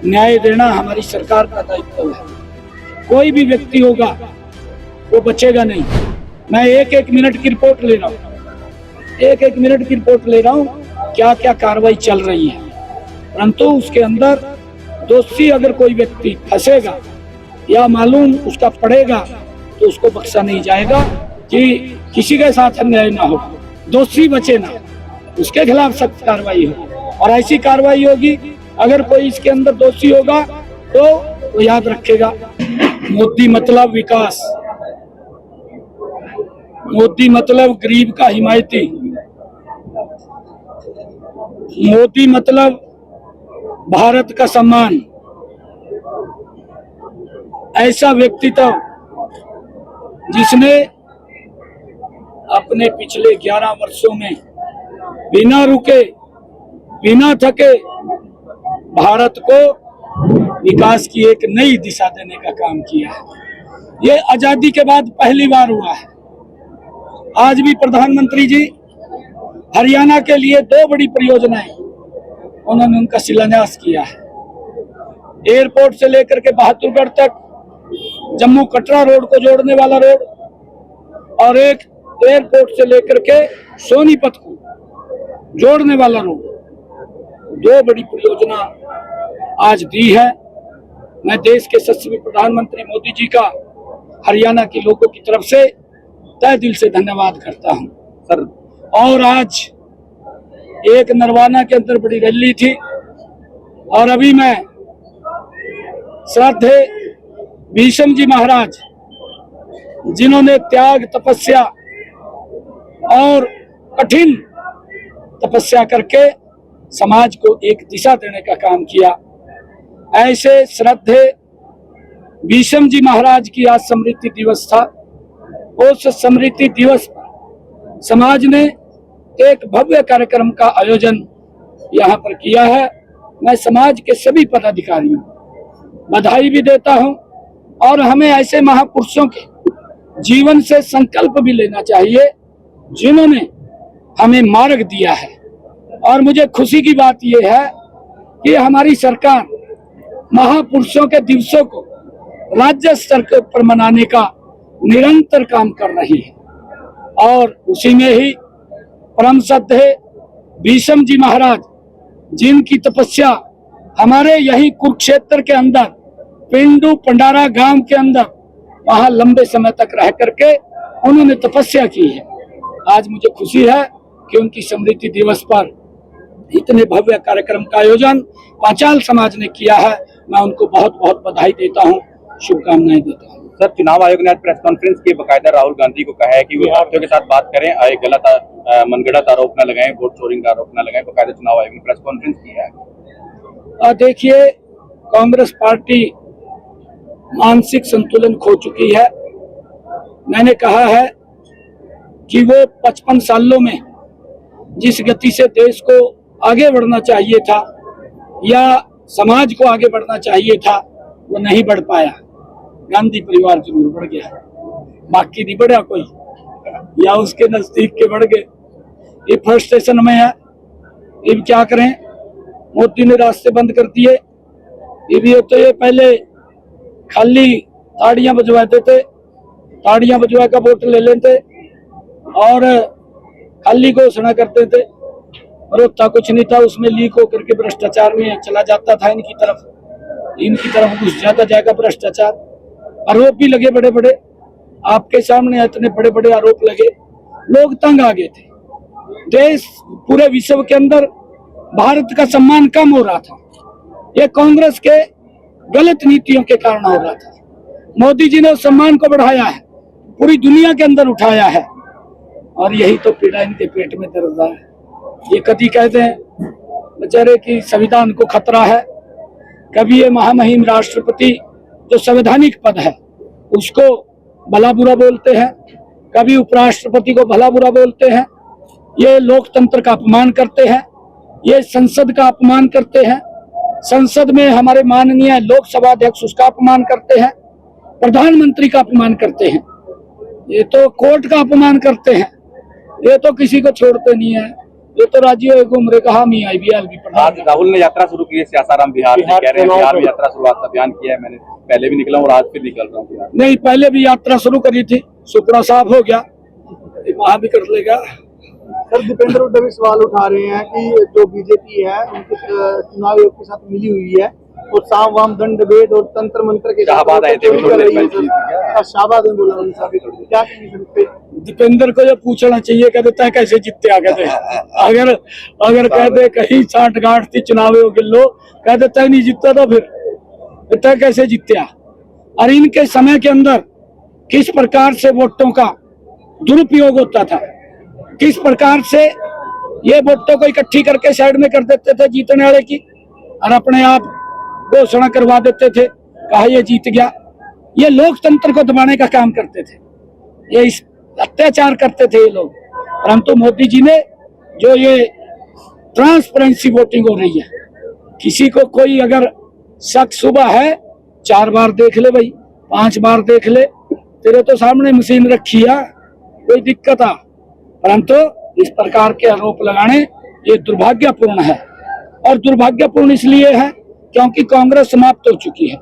न्याय देना हमारी सरकार का दायित्व है। कोई भी व्यक्ति होगा वो बचेगा नहीं। मैं एक एक मिनट की रिपोर्ट ले रहा हूँ, एक एक मिनट की रिपोर्ट ले रहा हूँ, क्या क्या कार्रवाई चल रही है। परंतु उसके अंदर दोषी अगर कोई व्यक्ति फंसेगा या मालूम उसका पड़ेगा तो उसको बख्शा नहीं जाएगा कि किसी के साथ अन्याय ना हो, दोषी बचे ना, उसके खिलाफ सख्त कार्रवाई हो। और ऐसी कार्रवाई होगी अगर कोई इसके अंदर दोषी होगा तो वो याद रखेगा। मोदी मतलब विकास, मोदी मतलब गरीब का हिमायती, मोदी मतलब भारत का सम्मान। ऐसा व्यक्तित्व जिसने अपने पिछले 11 वर्षों में बिना रुके बिना थके भारत को विकास की एक नई दिशा देने का काम किया है। ये आजादी के बाद पहली बार हुआ है। आज भी प्रधानमंत्री जी हरियाणा के लिए 2 बड़ी परियोजनाएं उन्होंने उनका शिलान्यास किया है। एयरपोर्ट से लेकर के बहादुरगढ़ तक जम्मू कटरा रोड को जोड़ने वाला रोड, और एक एयरपोर्ट से लेकर के सोनीपत को जोड़ने वाला रोड, 2 बड़ी परियोजना आज दी है। मैं देश के यशस्वी प्रधानमंत्री मोदी जी का हरियाणा के लोगों की तरफ से तहे दिल से धन्यवाद करता हूं सर। और आज एक नरवाना के अंदर बड़ी रैली थी और अभी मैं श्रद्धेय भीष्म जी महाराज, जिन्होंने त्याग तपस्या और कठिन तपस्या करके समाज को एक दिशा देने का काम किया, ऐसे श्रद्धेय भीष्म जी महाराज की आज स्मृति दिवस था। उस स्मृति दिवस पर समाज ने एक भव्य कार्यक्रम का आयोजन यहाँ पर किया है। मैं समाज के सभी पदाधिकारियों बधाई भी देता हूँ और हमें ऐसे महापुरुषों के जीवन से संकल्प भी लेना चाहिए जिन्होंने हमें मार्ग दिया है। और मुझे खुशी की बात यह है कि हमारी सरकार महापुरुषों के दिवसों को राज्य स्तर पर मनाने का निरंतर काम कर रही है। और उसी में ही परम श्रद्धेय भीष्म जी महाराज, जिनकी तपस्या हमारे यही कुरुक्षेत्र के अंदर पिंडू पंडारा गांव के अंदर वहां लंबे समय तक रह करके उन्होंने तपस्या की है। आज मुझे खुशी है कि उनकी स्मृति दिवस पर इतने भव्य कार्यक्रम का आयोजन पांचाल समाज ने किया है। मैं उनको बहुत बहुत बधाई देता हूं, शुभकामनाएं देता हूं। सर, चुनाव आयोग ने आज प्रेस कॉन्फ्रेंस की बकायदा राहुल गांधी को कहा है कि वो पार्टियों के साथ बात करें, गलत मनगढ़ंत आरोप न लगाएं, वोट चोरी का आरोप न लगाएं। बकायदा चुनाव आयोग ने प्रेस कॉन्फ्रेंस किया है। देखिए, कांग्रेस पार्टी मानसिक संतुलन खो चुकी है। मैंने कहा है कि वो 55 सालों में जिस गति से देश को आगे बढ़ना चाहिए था या समाज को आगे बढ़ना चाहिए था, वो नहीं बढ़ पाया। गांधी परिवार जरूर बढ़ गया, बाकी नहीं बढ़ा कोई, या उसके नजदीक के बढ़ गए। ये फ्रस्ट्रेशन में है। ये क्या करें, मोदी ने रास्ते बंद कर दिए। ये भी तो ये पहले खाली ताड़ियां बजवाते थे, ताड़ियां बजवा का वोट ले लेते और खाली घोषणा करते थे और होता कुछ नहीं था। उसमें लीक होकर के भ्रष्टाचार में चला जाता था। इनकी तरफ घुस जाता जाएगा भ्रष्टाचार। आरोप भी लगे बड़े बड़े, आपके सामने इतने बड़े बड़े आरोप लगे, लोग तंग आ गए थे। देश पूरे विश्व के अंदर भारत का सम्मान कम हो रहा था। ये कांग्रेस के गलत नीतियों के कारण हो रहा था। मोदी जी ने उस सम्मान को बढ़ाया है, पूरी दुनिया के अंदर उठाया है, और यही तो पीड़ा इनके पेट में दर्द है। ये कभी कहते हैं बेचारे की संविधान को खतरा है, कभी ये महामहिम राष्ट्रपति जो संवैधानिक पद है उसको भला बुरा बोलते हैं, कभी उपराष्ट्रपति को भला बुरा बोलते हैं। ये लोकतंत्र का अपमान करते हैं, ये संसद का अपमान करते हैं। संसद में हमारे माननीय लोकसभा अध्यक्ष उसका अपमान करते हैं, प्रधानमंत्री का अपमान करते हैं, ये तो कोर्ट का अपमान करते हैं, ये तो किसी को छोड़ते नहीं है। ये तो राज्य घूम रहे कहा मी आई भी आज प्रधान। राहुल ने यात्रा शुरू की है सियासाराम बिहार से, कह रहे हैं बिहार में यात्रा शुरुआत का बयान किया है। मैंने पहले भी निकला हूँ और आज फिर निकल रहा हूँ बिहार। नहीं, पहले भी यात्रा शुरू करी थी, सुपड़ा साफ हो गया, वहां भी कर लेगा। सर दीपेंद्र हुड्डा भी सवाल उठा रहे हैं कि जो बीजेपी है उनके चुनाव आयोग के साथ मिली हुई है और साम वाम दंड भेद और तंत्र मंत्र के शाहबाद आए थे, शाहबाद ने बोला क्या कहेंगे? दीपेंद्र को ये पूछना चाहिए, कह देता है कैसे जीतते आ गए थे। अगर कहते कहीं साठ गांठ थी चुनाव के लो, कह देता है नहीं जीतता तो फिर कहता है कैसे जीतते आ। और इनके समय के अंदर किस प्रकार से वोटों का दुरुपयोग होता था, किस प्रकार से ये वोटों को इकट्ठी करके साइड में कर देते थे जीतने वाले की, और अपने आप घोषणा करवा देते थे, कहा ये जीत गया। ये लोकतंत्र को दबाने का काम करते थे, ये इस अत्याचार करते थे ये लोग। परंतु मोदी जी ने जो ये ट्रांसपेरेंसी वोटिंग हो रही है, किसी को कोई अगर शक सुबह है 4 बार देख ले भाई, 5 बार देख ले, तेरे तो सामने मशीन रखी है, कोई दिक्कत आ। परंतु इस प्रकार के आरोप लगाने ये दुर्भाग्यपूर्ण है, और दुर्भाग्यपूर्ण इसलिए है क्योंकि कांग्रेस समाप्त हो चुकी है।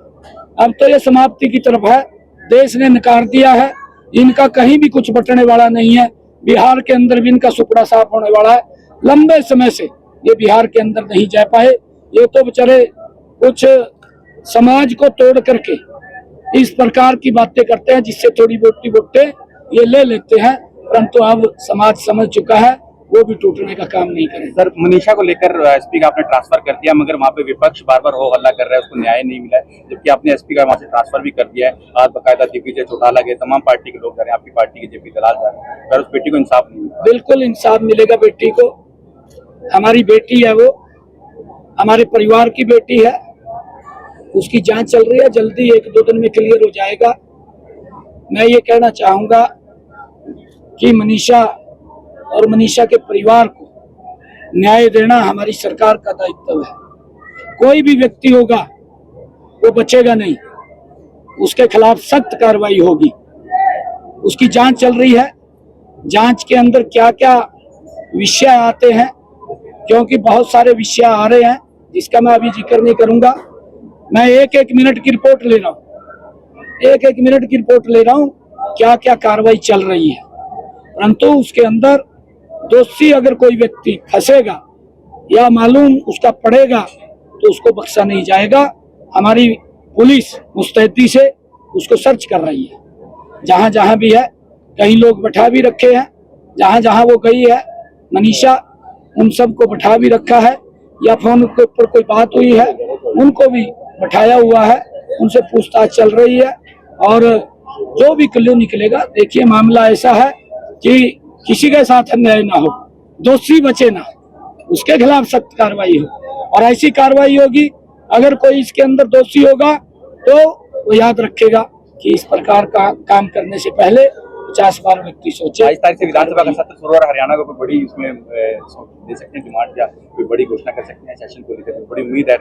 अब तो ये समाप्ति की तरफ है, देश ने नकार दिया है, इनका कहीं भी कुछ बटने वाला नहीं है। बिहार के अंदर भी इनका सुपड़ा साफ होने वाला है। लंबे समय से ये बिहार के अंदर नहीं जा पाए, ये तो बेचारे कुछ समाज को तोड़ करके इस प्रकार की बातें करते हैं जिससे थोड़ी वोटें ये ले लेते हैं, परंतु अब समाज समझ चुका है, वो भी टूटने का काम नहीं करें। सर मनीषा को लेकर एसपी का आपने ट्रांसफर कर दिया, मगर वहाँ पे विपक्ष बार बार हो हल्ला कर रहा है, उसको न्याय नहीं मिला है, जबकि आपने एसपी का वहाँ से ट्रांसफर भी कर दिया है। आज बकायदा दिग्विजय चौटाला के तमाम पार्टी के लोग जा रहे हैं, आपकी पार्टी के जेपी दलाल जा रहे हैं, पर उस बेटी को इंसाफ नहीं मिला। बिल्कुल इंसाफ मिलेगा बेटी को, हमारी बेटी है वो, हमारे परिवार की बेटी है, उसकी जांच चल रही है, जल्दी 1-2 दिन में क्लियर हो जाएगा। मैं ये कहना चाहूंगा कि मनीषा और मनीषा के परिवार को न्याय देना हमारी सरकार का दायित्व है। कोई भी व्यक्ति होगा वो बचेगा नहीं, उसके खिलाफ सख्त कार्रवाई होगी। उसकी जांच चल रही है, जांच के अंदर क्या क्या विषय आते हैं, क्योंकि बहुत सारे विषय आ रहे हैं जिसका मैं अभी जिक्र नहीं करूंगा। मैं एक मिनट की रिपोर्ट ले रहा हूँ, एक मिनट की रिपोर्ट ले रहा हूँ क्या क्या कार्रवाई चल रही है। परंतु उसके अंदर दोषी अगर कोई व्यक्ति फंसेगा या मालूम उसका पड़ेगा तो उसको बख्शा नहीं जाएगा। हमारी पुलिस मुस्तैदी से उसको सर्च कर रही है, जहां जहां भी है, कई लोग बैठा भी रखे हैं, जहां जहां वो गई है मनीषा, उन सबको बैठा भी रखा है, या फोन के ऊपर कोई बात हुई है उनको भी बैठाया हुआ है, उनसे पूछताछ चल रही है। और जो भी क्लू निकलेगा, देखिए मामला ऐसा है कि किसी के साथ अन्याय ना हो, दोषी बचे ना, उसके खिलाफ सख्त कार्रवाई हो, और ऐसी कार्रवाई होगी अगर कोई इसके अंदर दोषी होगा तो वो याद रखेगा कि इस प्रकार का काम करने से पहले 50 बार व्यक्ति सोचे। 22 तारीख से विधानसभा का सत्र शुरू हो रहा है, हरियाणा को कोई बड़ी इसमें दे सकते हैं डिमांड, या कोई बड़ी घोषणा कर सकते हैं सेशन को लेकर, बड़ी उम्मीद है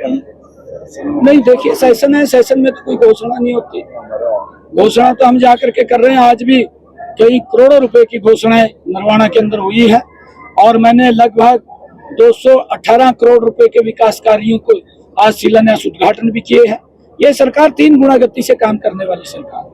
नहीं, देखिए सेशन है, सेशन में तो कोई घोषणा नहीं होती, घोषणा तो हम जाकर के कर रहे हैं। आज भी कई करोड़ों रुपए की घोषणाएं नरवाना के अंदर हुई है, और मैंने लगभग 218 करोड़ रुपए के विकास कार्यों को आज शिलान्यास उद्घाटन भी किए हैं। ये सरकार 3 गुना गति से काम करने वाली सरकार है।